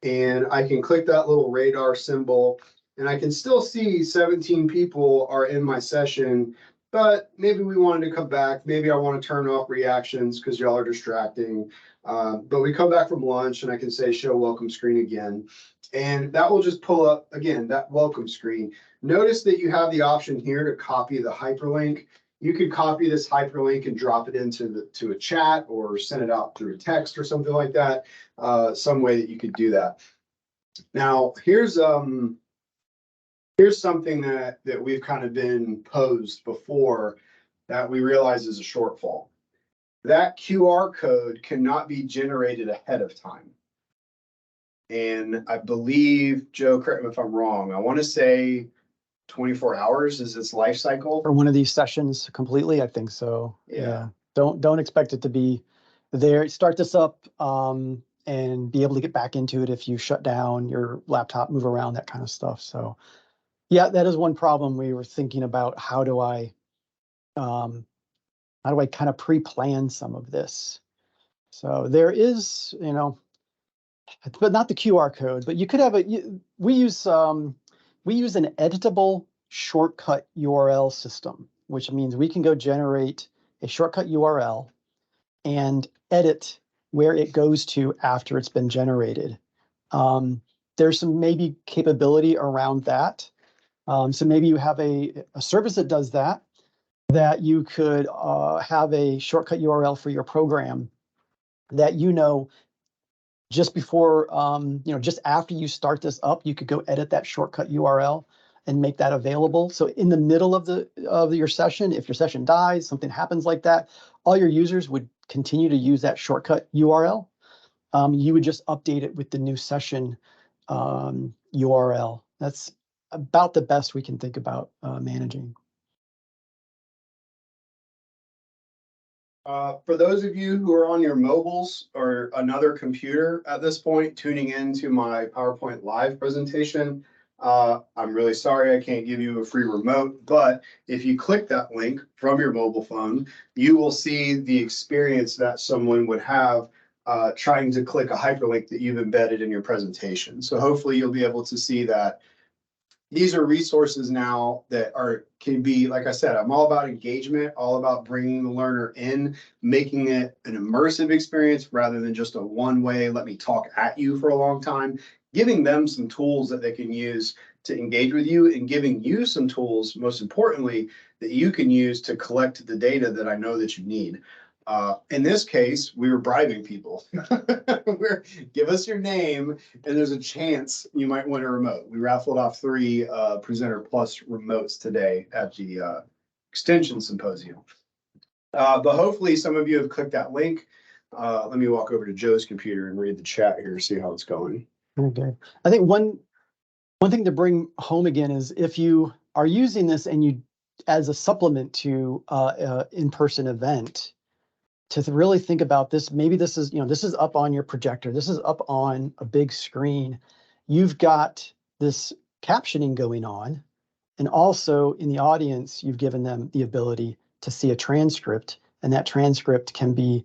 And I can click that little radar symbol and I can still see 17 people are in my session, but maybe we wanted to come back. Maybe I want to turn off reactions because y'all are distracting. But we come back from lunch and I can say show welcome screen again. And that will just pull up again, that welcome screen. Notice that you have the option here to copy the hyperlink. You could copy this hyperlink and drop it into a chat or send it out through a text or something like that. Some way that you could do that. Now, here's something that we've kind of been posed before that we realize is a shortfall. That QR code cannot be generated ahead of time. And I believe, Joe, correct me if I'm wrong, I want to say 24 hours is its life cycle. For one of these sessions completely, I think so. Yeah. Don't expect it to be there. Start this up and be able to get back into it if you shut down your laptop, move around, that kind of stuff. So yeah, that is one problem we were thinking about. How do I kind of pre-plan some of this? So there is, but not the QR code, but you could have we use an editable shortcut URL system, which means we can go generate a shortcut URL and edit where it goes to after it's been generated. There's some maybe capability around that. So maybe you have a service that does that you could have a shortcut URL for your program that just before, just after you start this up, you could go edit that shortcut URL and make that available. So in the middle of your session, if your session dies, something happens like that, all your users would continue to use that shortcut URL. You would just update it with the new session URL. That's about the best we can think about managing. For those of you who are on your mobiles or another computer at this point, tuning into my PowerPoint live presentation, I'm really sorry I can't give you a free remote, but if you click that link from your mobile phone, you will see the experience that someone would have trying to click a hyperlink that you've embedded in your presentation. So hopefully you'll be able to see that these are resources now that can be, like I said, I'm all about engagement, all about bringing the learner in, making it an immersive experience rather than just a one-way, let me talk at you for a long time, giving them some tools that they can use to engage with you and giving you some tools, most importantly, that you can use to collect the data that I know that you need. In this case, we were bribing people. Give us your name, and there's a chance you might win a remote. We raffled off 3 Presenter Plus remotes today at the Extension Symposium. But hopefully some of you have clicked that link. Let me walk over to Joe's computer and read the chat here, see how it's going. Okay. I think one thing to bring home again is if you are using this and you as a supplement to in-person event, to really think about this. Maybe this is up on your projector. This is up on a big screen. You've got this captioning going on. And also in the audience, you've given them the ability to see a transcript, and that transcript can be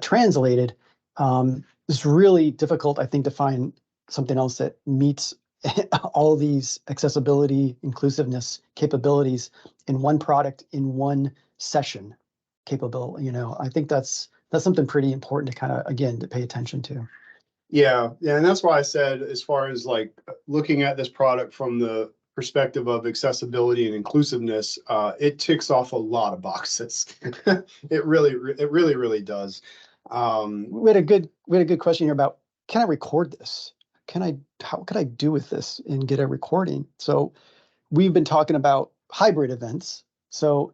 translated. It's really difficult, I think, to find something else that meets all these accessibility, inclusiveness capabilities in one product, in one session capable. I think that's something pretty important to kind of, again, to pay attention to. Yeah, and that's why I said, as far as like looking at this product from the perspective of accessibility and inclusiveness, it ticks off a lot of boxes. It really does. We had a good question here about, can I record this? How could I do with this and get a recording? So we've been talking about hybrid events. So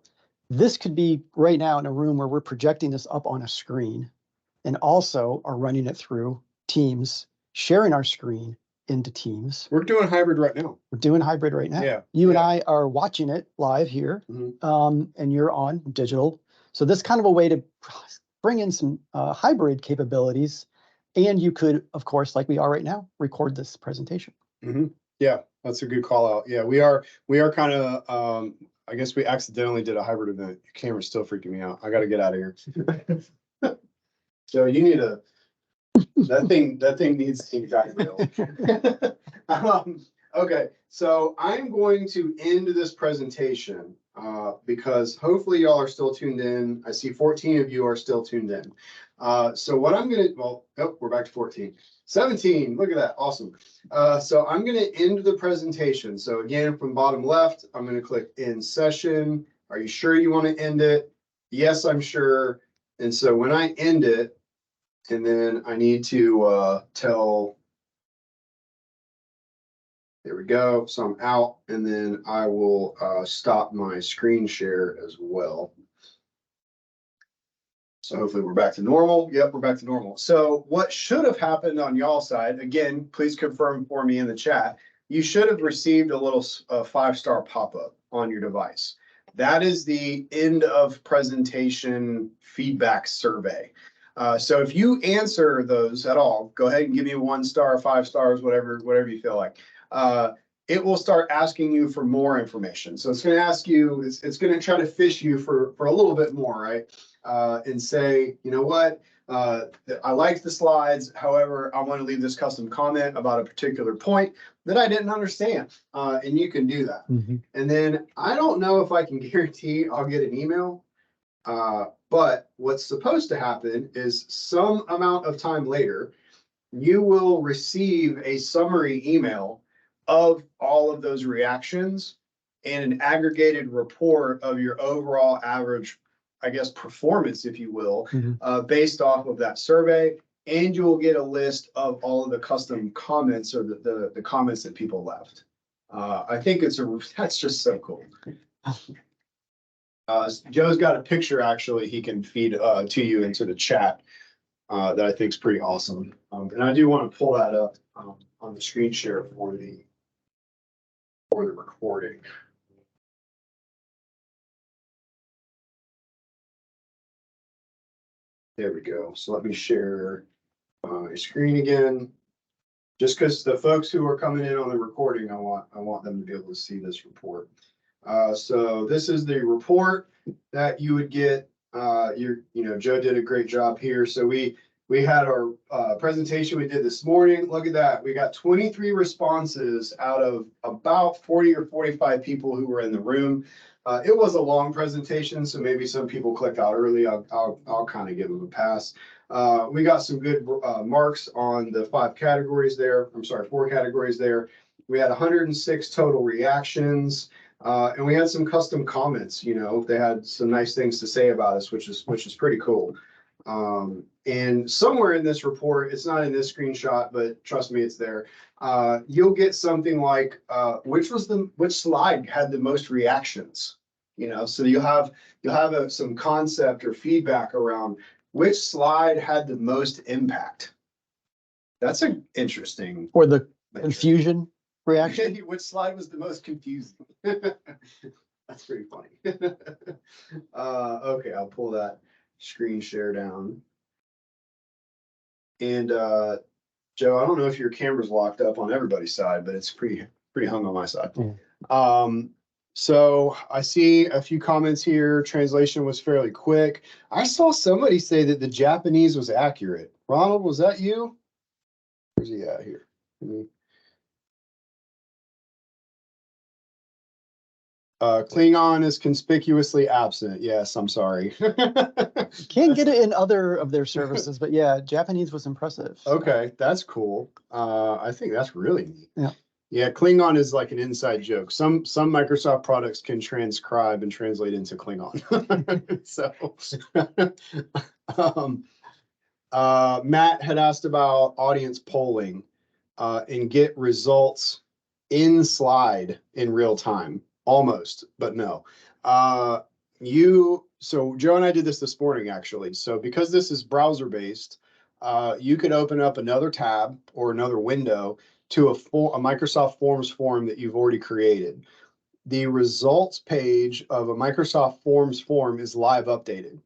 this could be right now in a room where we're projecting this up on a screen and also are running it through Teams, sharing our screen into Teams. We're doing hybrid right now. We're doing hybrid right now. Yeah. You and I are watching it live here, and you're on digital. So this kind of a way to bring in some hybrid capabilities. And you could, of course, like we are right now, record this presentation. Yeah, that's a good call out. Yeah, we are kind of, I guess we accidentally did a hybrid event. Your camera's still freaking me out. I got to get out of here. So you need that thing needs to be guide rail. Okay, so I'm going to end this presentation because hopefully y'all are still tuned in. I see 14 of you are still tuned in. So what I'm gonna, we're back to 14. 17, look at that, awesome. So I'm gonna end the presentation. So again, from bottom left, I'm gonna click end session. Are you sure you want to end it? Yes, I'm sure. And so when I end it, and then I need to tell, there we go. So I'm out, and then I will stop my screen share as well. So hopefully we're back to normal. Yep, we're back to normal. So what should have happened on y'all side, again, please confirm for me in the chat, you should have received a little 5-star pop-up on your device. That is the end of presentation feedback survey. So if you answer those at all, go ahead and give me 1 star, 5 stars, whatever you feel like. It will start asking you for more information. So it's going to ask you, it's going to try to fish you for a little bit more, right? And say, you know what, I like the slides. However, I want to leave this custom comment about a particular point that I didn't understand. And you can do that. And then I don't know if I can guarantee I'll get an email. But what's supposed to happen is some amount of time later, you will receive a summary email of all of those reactions and an aggregated report of your overall average, I guess, performance, if you will, based off of that survey. And you will get a list of all of the custom comments or the comments that people left. I think that's just so cool. Joe's got a picture, actually, he can feed to you into the chat that I think is pretty awesome. And I do want to pull that up on the screen share for the recording. There we go. So let me share my screen again. Just because the folks who are coming in on the recording, I want them to be able to see this report. So this is the report that you would get. Joe did a great job here. So we had our presentation we did this morning. Look at that. We got 23 responses out of about 40 or 45 people who were in the room. It was a long presentation, so maybe some people clicked out early. I'll kind of give them a pass. We got some good marks on the 4 categories there. We had 106 total reactions. And we had some custom comments, they had some nice things to say about us, which is pretty cool. And somewhere in this report, it's not in this screenshot, but trust me, it's there. You'll get something like, which slide had the most reactions, so you'll have some concept or feedback around which slide had the most impact. That's an interesting. Or the confusion reaction. Which slide was the most confusing? That's pretty funny. Okay, I'll pull that screen share down. And Joe, I don't know if your camera's locked up on everybody's side, but it's pretty hung on my side. So I see a few comments here. Translation was fairly quick. I saw somebody say that the Japanese was accurate. Ronald, was that you? Where's he at here? Klingon is conspicuously absent. Yes, I'm sorry. Can't get it in other of their services, but yeah, Japanese was impressive. Okay, that's cool. I think that's really neat. Yeah. Yeah, Klingon is like an inside joke. Some Microsoft products can transcribe and translate into Klingon. So, um, Matt had asked about audience polling and get results in slide in real time, almost, but no. So Joe and I did this morning actually. So because this is browser based, you could open up another tab or another window to a Microsoft Forms form that you've already created. The results page of a Microsoft Forms form is live updated.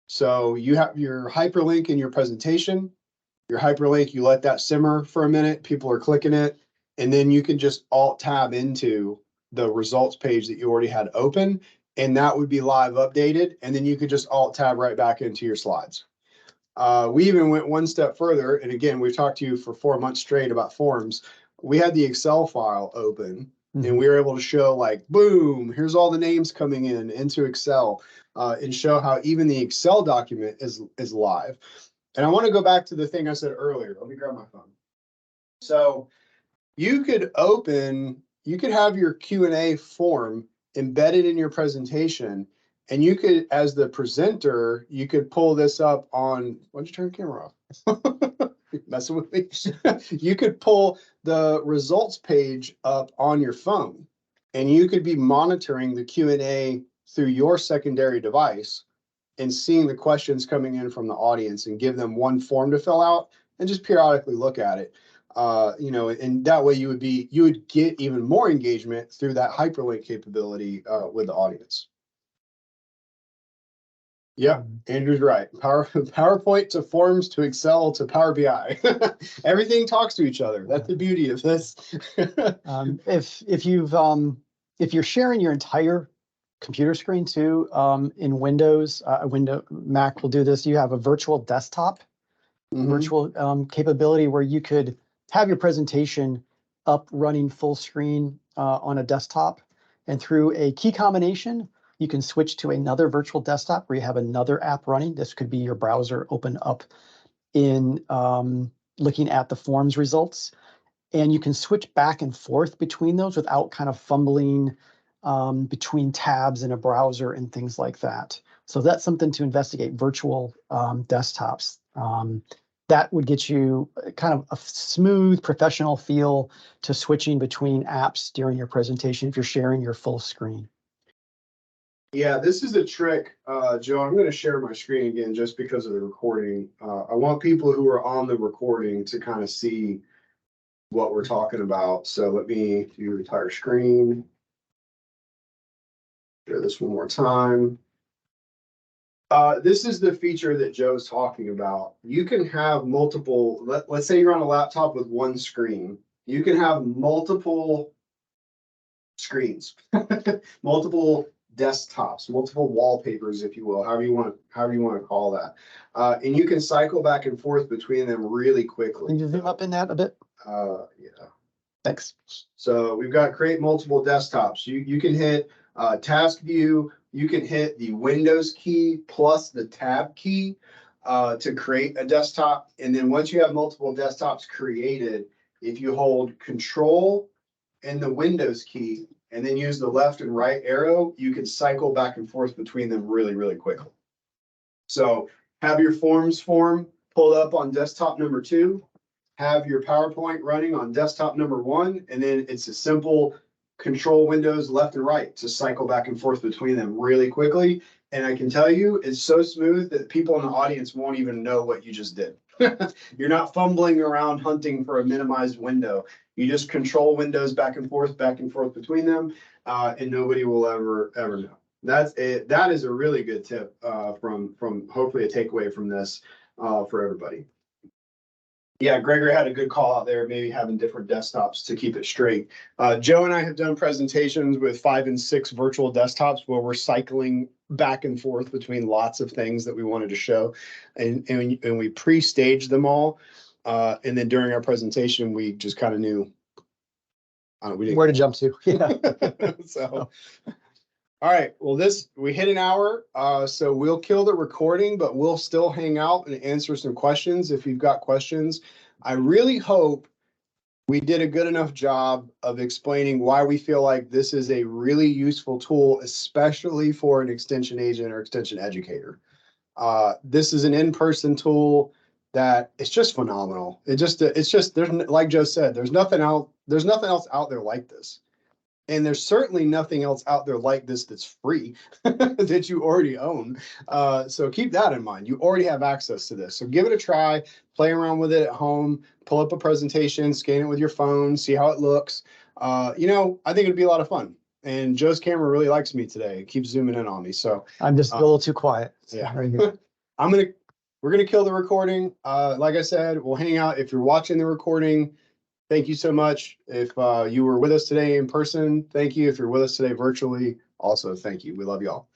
So you have your hyperlink in your presentation, your hyperlink, you let that simmer for a minute, people are clicking it, and then you can just alt tab into the results page that you already had open, and that would be live updated, and then you could just alt tab right back into your slides. We even went one step further, and again, we've talked to you for 4 months straight about forms. We had the Excel file open, and we were able to show like, boom, here's all the names coming in into Excel, and show how even the Excel document is live. And I want to go back to the thing I said earlier. Let me grab my phone. So you could have your Q&A form embedded in your presentation, and you could, as the presenter, you could pull this up on, why'd you turn the camera off? Messing with me. You could pull the results page up on your phone, and you could be monitoring the Q&A through your secondary device and seeing the questions coming in from the audience and give them one form to fill out and just periodically look at it. And that way you would get even more engagement through that hyperlink capability with the audience. Yeah, Andrew's right. PowerPoint to Forms to Excel to Power BI. Everything talks to each other. That's the beauty of this. If you're sharing your entire computer screen too, in Windows, Mac will do this. You have a virtual desktop, virtual capability where you could have your presentation up running full screen on a desktop, and through a key combination, you can switch to another virtual desktop where you have another app running. This could be your browser open up in looking at the forms results. And you can switch back and forth between those without kind of fumbling between tabs in a browser and things like that. So that's something to investigate, virtual desktops. That would get you kind of a smooth professional feel to switching between apps during your presentation if you're sharing your full screen. Yeah, this is a trick, Joe. I'm going to share my screen again just because of the recording. I want people who are on the recording to kind of see what we're talking about. So let me do entire screen. Share this one more time. This is the feature that Joe's talking about. You can have multiple, let's say you're on a laptop with one screen. You can have multiple screens, multiple desktops, multiple wallpapers, if you will, however you want to call that. And you can cycle back and forth between them really quickly. Can you zoom up in that a bit? Yeah. Thanks. So we've got create multiple desktops. You can hit task view. You can hit the Windows key plus the tab key to create a desktop. And then once you have multiple desktops created, if you hold Control and the Windows key and then use the left and right arrow, you can cycle back and forth between them really, really quickly. So have your forms form pulled up on desktop number 2. Have your PowerPoint running on desktop number 1, and then it's a simple Control Windows left and right to cycle back and forth between them really quickly. And I can tell you, it's so smooth that people in the audience won't even know what you just did. You're not fumbling around hunting for a minimized window. You just Control Windows back and forth between them, and nobody will ever know. That's it. That is a really good tip from hopefully a takeaway from this for everybody. Yeah, Gregory had a good call out there, maybe having different desktops to keep it straight. Joe and I have done presentations with 5 and 6 virtual desktops where we're cycling back and forth between lots of things that we wanted to show. And we pre-staged them all. And then during our presentation, we just kind of knew where to jump to. Yeah. So. All right, well, we hit an hour, so we'll kill the recording, but we'll still hang out and answer some questions if you've got questions. I really hope we did a good enough job of explaining why we feel like this is a really useful tool, especially for an extension agent or extension educator. This is an in-person tool that it's just phenomenal. It's just, there's, like Joe said, there's nothing else out there like this. And there's certainly nothing else out there like this that's free that you already own. So keep that in mind. You already have access to this. So give it a try, play around with it at home, pull up a presentation, scan it with your phone, see how it looks. You know, I think it'd be a lot of fun. And Joe's camera really likes me today. It keeps zooming in on me. So I'm just a little too quiet. yeah. Very good. We're gonna kill the recording. Like I said, we'll hang out. If you're watching the recording, thank you so much. If you were with us today in person, thank you. If you're with us today virtually, also thank you. We love y'all.